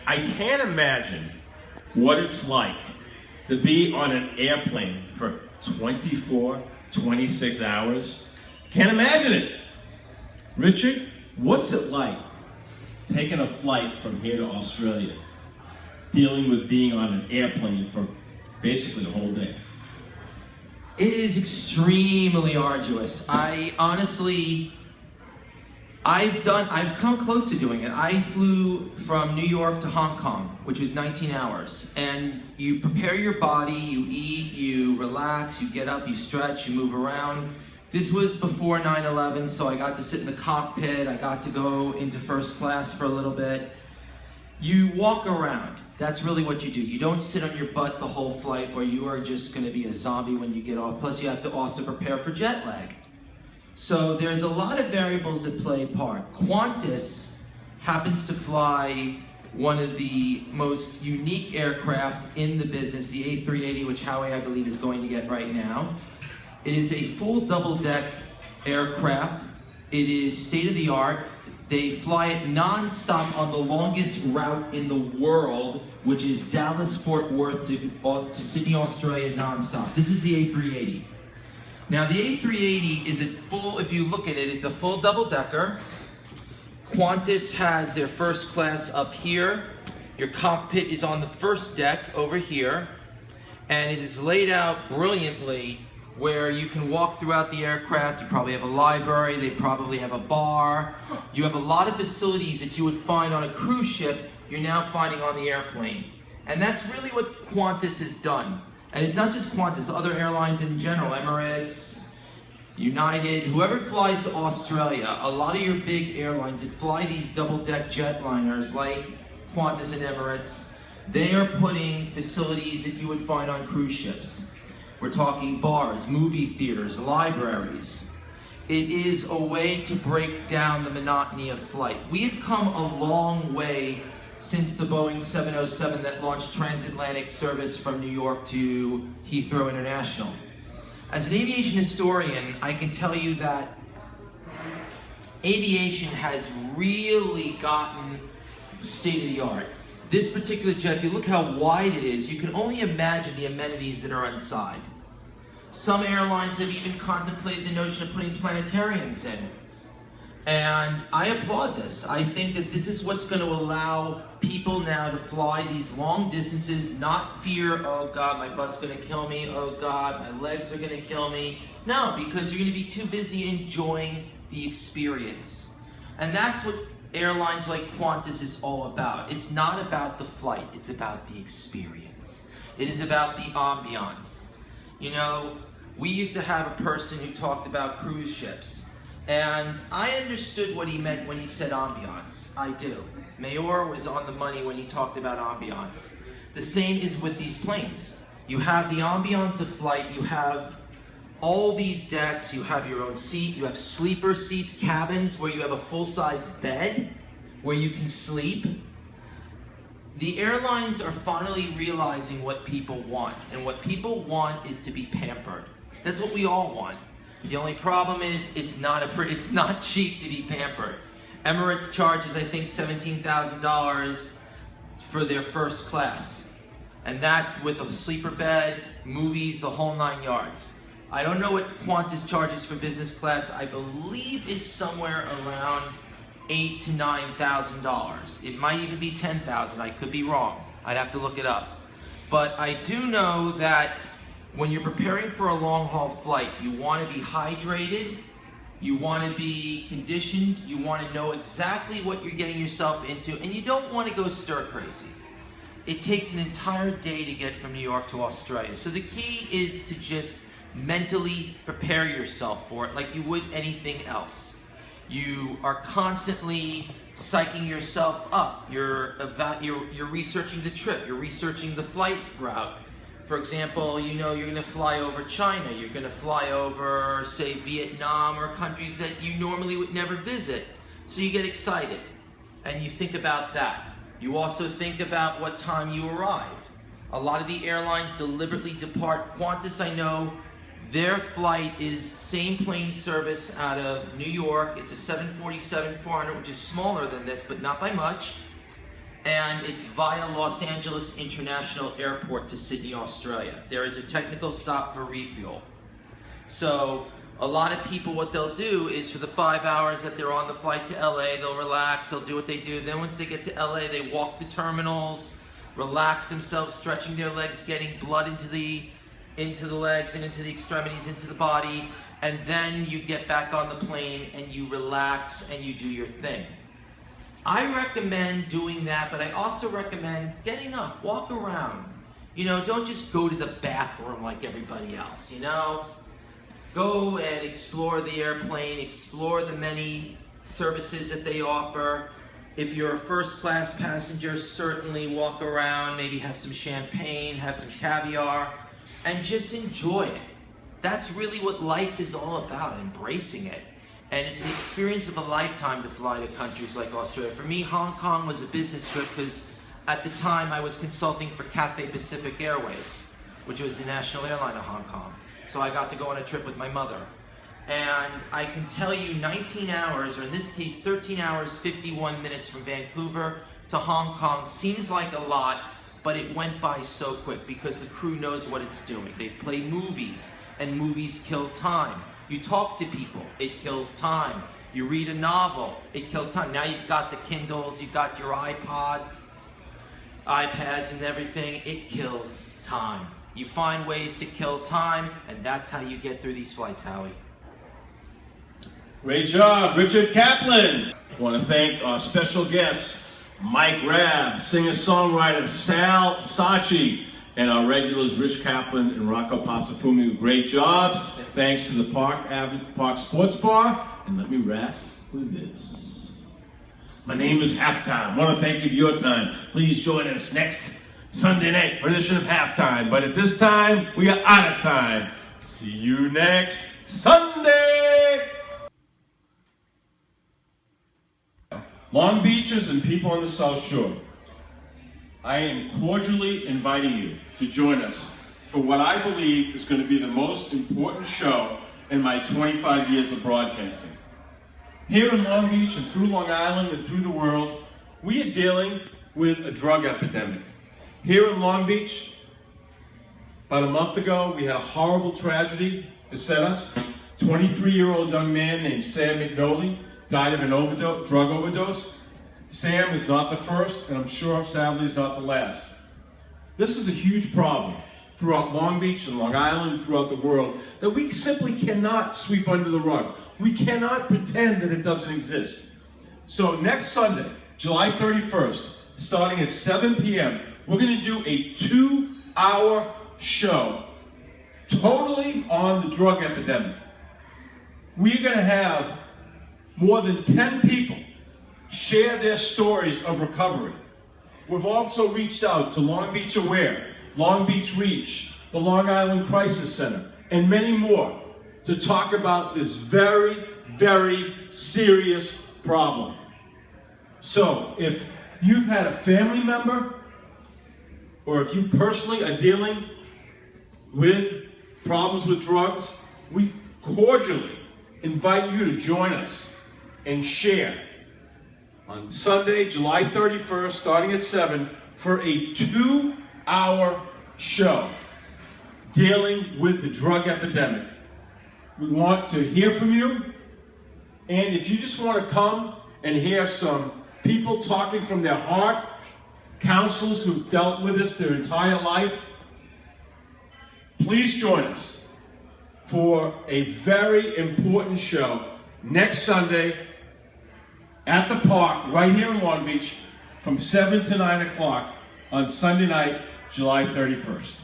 I can't imagine what it's like to be on an airplane for 24, 26 hours. Can't imagine it. Richard, what's it like taking a flight from here to Australia, dealing with being on an airplane for basically the whole day? It is extremely arduous. I've come close to doing it. I flew from New York to Hong Kong, which was 19 hours. And you prepare your body, you eat, you relax, you get up, you stretch, you move around. This was before 9/11, so I got to sit in the cockpit. I got to go into first class for a little bit. You walk around. That's really what you do. You don't sit on your butt the whole flight, or you are just going to be a zombie when you get off. Plus, you have to also prepare for jet lag. So there's a lot of variables that play a part. Qantas happens to fly one of the most unique aircraft in the business, the A380, which Howie, I believe, is going to get right now. It is a full double-deck aircraft. It is state-of-the-art. They fly it non-stop on the longest route in the world, which is Dallas-Fort Worth to Sydney, Australia, non-stop. This is the A380. Now, the A380 is a full, if you look at it, it's a full double-decker. Qantas has their first class up here. Your cockpit is on the first deck over here. And it is laid out brilliantly where you can walk throughout the aircraft. You probably have a library, they probably have a bar. You have a lot of facilities that you would find on a cruise ship, you're now finding on the airplane. And that's really what Qantas has done. And it's not just Qantas, other airlines in general, Emirates, United, whoever flies to Australia, a lot of your big airlines that fly these double-deck jetliners like Qantas and Emirates, they are putting facilities that you would find on cruise ships. We're talking bars, movie theaters, libraries. It is a way to break down the monotony of flight. We've come a long way since the Boeing 707 that launched transatlantic service from New York to Heathrow International. As an aviation historian, I can tell you that aviation has really gotten state-of-the-art. This particular jet, if you look how wide it is, you can only imagine the amenities that are inside. Some airlines have even contemplated the notion of putting planetariums in. And I applaud this. I think that this is what's going to allow people now to fly these long distances, not fear, oh God, my butt's going to kill me, oh God, my legs are going to kill me. No, because you're going to be too busy enjoying the experience. And that's what airlines like Qantas is all about. It's not about the flight, it's about the experience. It is about the ambiance. You know, we used to have a person who talked about cruise ships, and I understood what he meant when he said ambiance. I do. Mayor was on the money when he talked about ambiance. The same is with these planes. You have the ambiance of flight, you have all these decks, you have your own seat, you have sleeper seats, cabins where you have a full-size bed where you can sleep. The airlines are finally realizing what people want, and what people want is to be pampered. That's what we all want. The only problem is it's not cheap to be pampered. Emirates charges, I think, $17,000 for their first class, and that's with a sleeper bed, movies, the whole 9 yards. I don't know what Qantas charges for business class. I believe it's somewhere around $8,000 to $9,000. It might even be $10,000. I could be wrong. I'd have to look it up. But I do know that when you're preparing for a long-haul flight, you want to be hydrated, you want to be conditioned, you want to know exactly what you're getting yourself into, and you don't want to go stir-crazy. It takes an entire day to get from New York to Australia. So the key is to just mentally prepare yourself for it like you would anything else. You are constantly psyching yourself up. You're researching the trip. You're researching the flight route. For example, you know you're going to fly over China. You're going to fly over, say, Vietnam or countries that you normally would never visit. So you get excited and you think about that. You also think about what time you arrive. A lot of the airlines deliberately depart. Qantas, I know, their flight is same plane service out of New York. It's a 747-400, which is smaller than this, but not by much. and it's via Los Angeles International Airport to Sydney, Australia. There is a technical stop for refuel. So a lot of people, what they'll do is for the 5 hours that they're on the flight to LA, they'll relax, they'll do what they do. Then once they get to LA, they walk the terminals, relax themselves, stretching their legs, getting blood into the legs and into the extremities, into the body. And then you get back on the plane and you relax and you do your thing. I recommend doing that, but I also recommend getting up, walk around. You know, don't just go to the bathroom like everybody else, you know? Go and explore the airplane, explore the many services that they offer. If you're a first-class passenger, certainly walk around, maybe have some champagne, have some caviar, and just enjoy it. That's really what life is all about, embracing it. And it's an experience of a lifetime to fly to countries like Australia. For me, Hong Kong was a business trip because at the time I was consulting for Cathay Pacific Airways, which was the national airline of Hong Kong. So I got to go on a trip with my mother. And I can tell you 19 hours, or in this case 13 hours, 51 minutes from Vancouver to Hong Kong seems like a lot, but it went by so quick because the crew knows what it's doing. They play movies, and movies kill time. You talk to people, it kills time. You read a novel, it kills time. Now you've got the Kindles, you've got your iPads and everything, it kills time. You find ways to kill time, and that's how you get through these flights, Howie. Great job, Richard Kaplan. I want to thank our special guests, Mike Rabb, singer-songwriter Sal Sachi, and our regulars, Rich Kaplan and Rocco Pasafumi. Great jobs. Thanks to the Park Sports Bar. And let me wrap with this. My name is Halftime. I want to thank you for your time. Please join us next Sunday night for edition of Halftime. But at this time, we are out of time. See you next Sunday. Long Beachers and people on the South Shore, I am cordially inviting you to join us for what I believe is going to be the most important show in my 25 years of broadcasting. Here in Long Beach and through Long Island and through the world, we are dealing with a drug epidemic. Here in Long Beach, about a month ago, we had a horrible tragedy beset us. 23-year-old young man named Sam McNolly died of an drug overdose. Sam is not the first, and I'm sure, sadly, is not the last. This is a huge problem throughout Long Beach and Long Island, throughout the world, that we simply cannot sweep under the rug. We cannot pretend that it doesn't exist. So next Sunday, July 31st, starting at 7 p.m., we're going to do a 2-hour show totally on the drug epidemic. We're going to have more than 10 people share their stories of recovery. We've also reached out to Long Beach Aware, Long Beach Reach, the Long Island Crisis Center, and many more to talk about this very, very serious problem. So if you've had a family member, or if you personally are dealing with problems with drugs, we cordially invite you to join us and share on Sunday, July 31st, starting at 7, for a 2-hour show dealing with the drug epidemic. We want to hear from you, and if you just want to come and hear some people talking from their heart, counselors who've dealt with this their entire life, please join us for a very important show next Sunday at the park right here in Long Beach from 7 to 9 o'clock on Sunday night, July 31st.